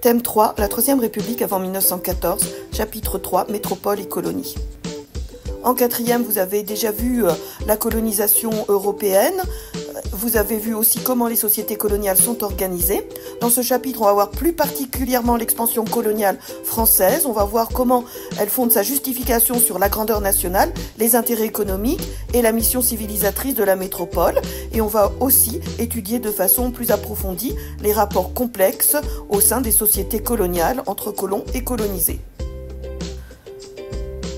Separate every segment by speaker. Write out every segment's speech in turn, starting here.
Speaker 1: Thème 3, la Troisième République avant 1914, chapitre 3, métropole et colonies. En quatrième, vous avez déjà vu la colonisation européenne. Vous avez vu aussi comment les sociétés coloniales sont organisées. Dans ce chapitre, on va voir plus particulièrement l'expansion coloniale française. On va voir comment elle fonde sa justification sur la grandeur nationale, les intérêts économiques et la mission civilisatrice de la métropole. Et on va aussi étudier de façon plus approfondie les rapports complexes au sein des sociétés coloniales entre colons et colonisés.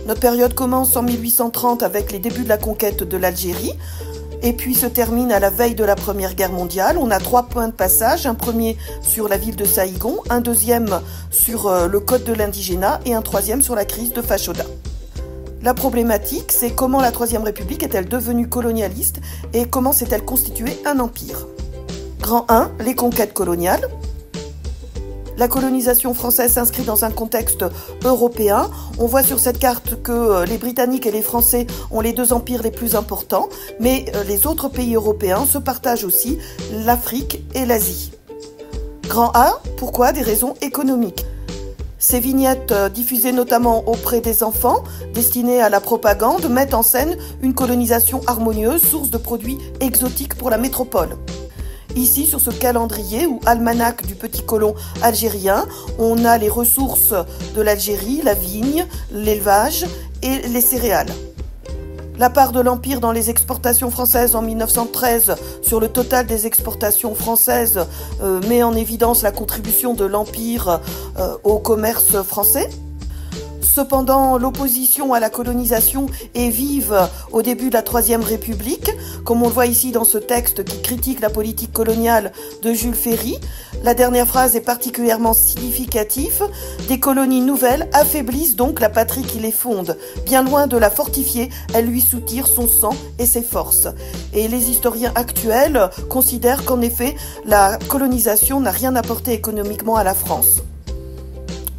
Speaker 1: Notre période commence en 1830 avec les débuts de la conquête de l'Algérie et puis se termine à la veille de la Première Guerre mondiale. On a 3 points de passage, un premier sur la ville de Saïgon, un deuxième sur le code de l'indigénat et un troisième sur la crise de Fashoda. La problématique, c'est comment la Troisième République est-elle devenue colonialiste et comment s'est-elle constituée un empire. Grand 1, les conquêtes coloniales. La colonisation française s'inscrit dans un contexte européen. On voit sur cette carte que les Britanniques et les Français ont les 2 empires les plus importants, mais les autres pays européens se partagent aussi l'Afrique et l'Asie. Grand A, pourquoi? Des raisons économiques. Ces vignettes, diffusées notamment auprès des enfants, destinées à la propagande, mettent en scène une colonisation harmonieuse, source de produits exotiques pour la métropole. Ici, sur ce calendrier ou almanach du petit colon algérien, on a les ressources de l'Algérie, la vigne, l'élevage et les céréales. La part de l'Empire dans les exportations françaises en 1913 sur le total des exportations françaises met en évidence la contribution de l'Empire au commerce français. Cependant, l'opposition à la colonisation est vive au début de la Troisième République, comme on le voit ici dans ce texte qui critique la politique coloniale de Jules Ferry. La dernière phrase est particulièrement significative. Des colonies nouvelles affaiblissent donc la patrie qui les fonde. Bien loin de la fortifier, elles lui soutirent son sang et ses forces. Et les historiens actuels considèrent qu'en effet, la colonisation n'a rien apporté économiquement à la France.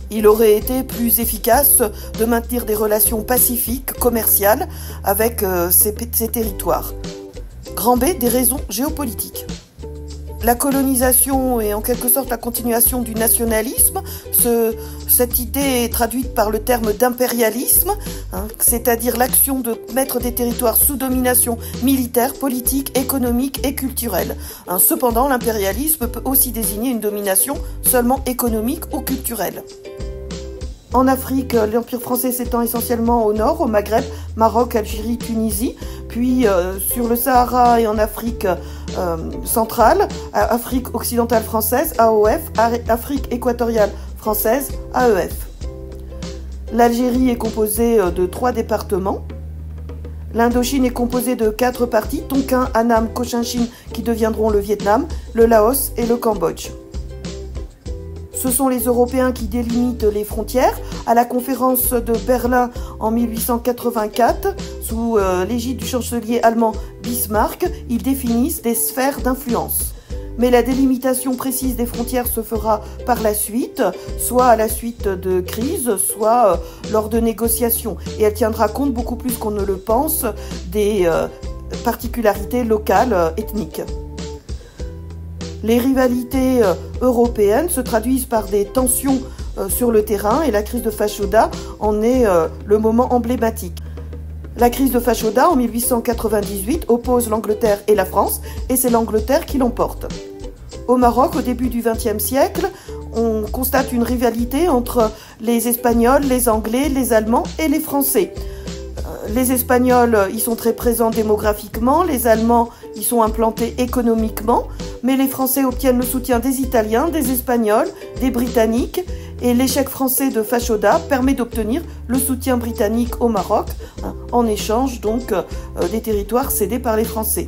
Speaker 1: Il aurait été plus efficace de maintenir des relations pacifiques, commerciales, avec ces territoires. Grand B, des raisons géopolitiques. La colonisation est en quelque sorte la continuation du nationalisme. Cette idée est traduite par le terme d'impérialisme, c'est-à-dire l'action de mettre des territoires sous domination militaire, politique, économique et culturelle. Cependant, l'impérialisme peut aussi désigner une domination seulement économique ou culturelle. En Afrique, l'Empire français s'étend essentiellement au nord, au Maghreb, Maroc, Algérie, Tunisie, puis sur le Sahara et en Afrique centrale, Afrique occidentale française, AOF, Afrique équatoriale française, AEF. L'Algérie est composée de 3 départements. L'Indochine est composée de 4 parties, Tonkin, Annam, Cochinchine, qui deviendront le Vietnam, le Laos et le Cambodge. Ce sont les Européens qui délimitent les frontières. À la conférence de Berlin en 1884, sous l'égide du chancelier allemand Bismarck, ils définissent des sphères d'influence. Mais la délimitation précise des frontières se fera par la suite, soit à la suite de crises, soit lors de négociations. Et elle tiendra compte beaucoup plus qu'on ne le pense des particularités locales ethniques. Les rivalités européennes se traduisent par des tensions sur le terrain et la crise de Fashoda en est le moment emblématique. La crise de Fashoda en 1898 oppose l'Angleterre et la France et c'est l'Angleterre qui l'emporte. Au Maroc, au début du XXe siècle, on constate une rivalité entre les Espagnols, les Anglais, les Allemands et les Français. Les Espagnols y sont très présents démographiquement, les Allemands y sont implantés économiquement, mais les Français obtiennent le soutien des Italiens, des Espagnols, des Britanniques, et l'échec français de Fashoda permet d'obtenir le soutien britannique au Maroc, en échange donc des territoires cédés par les Français.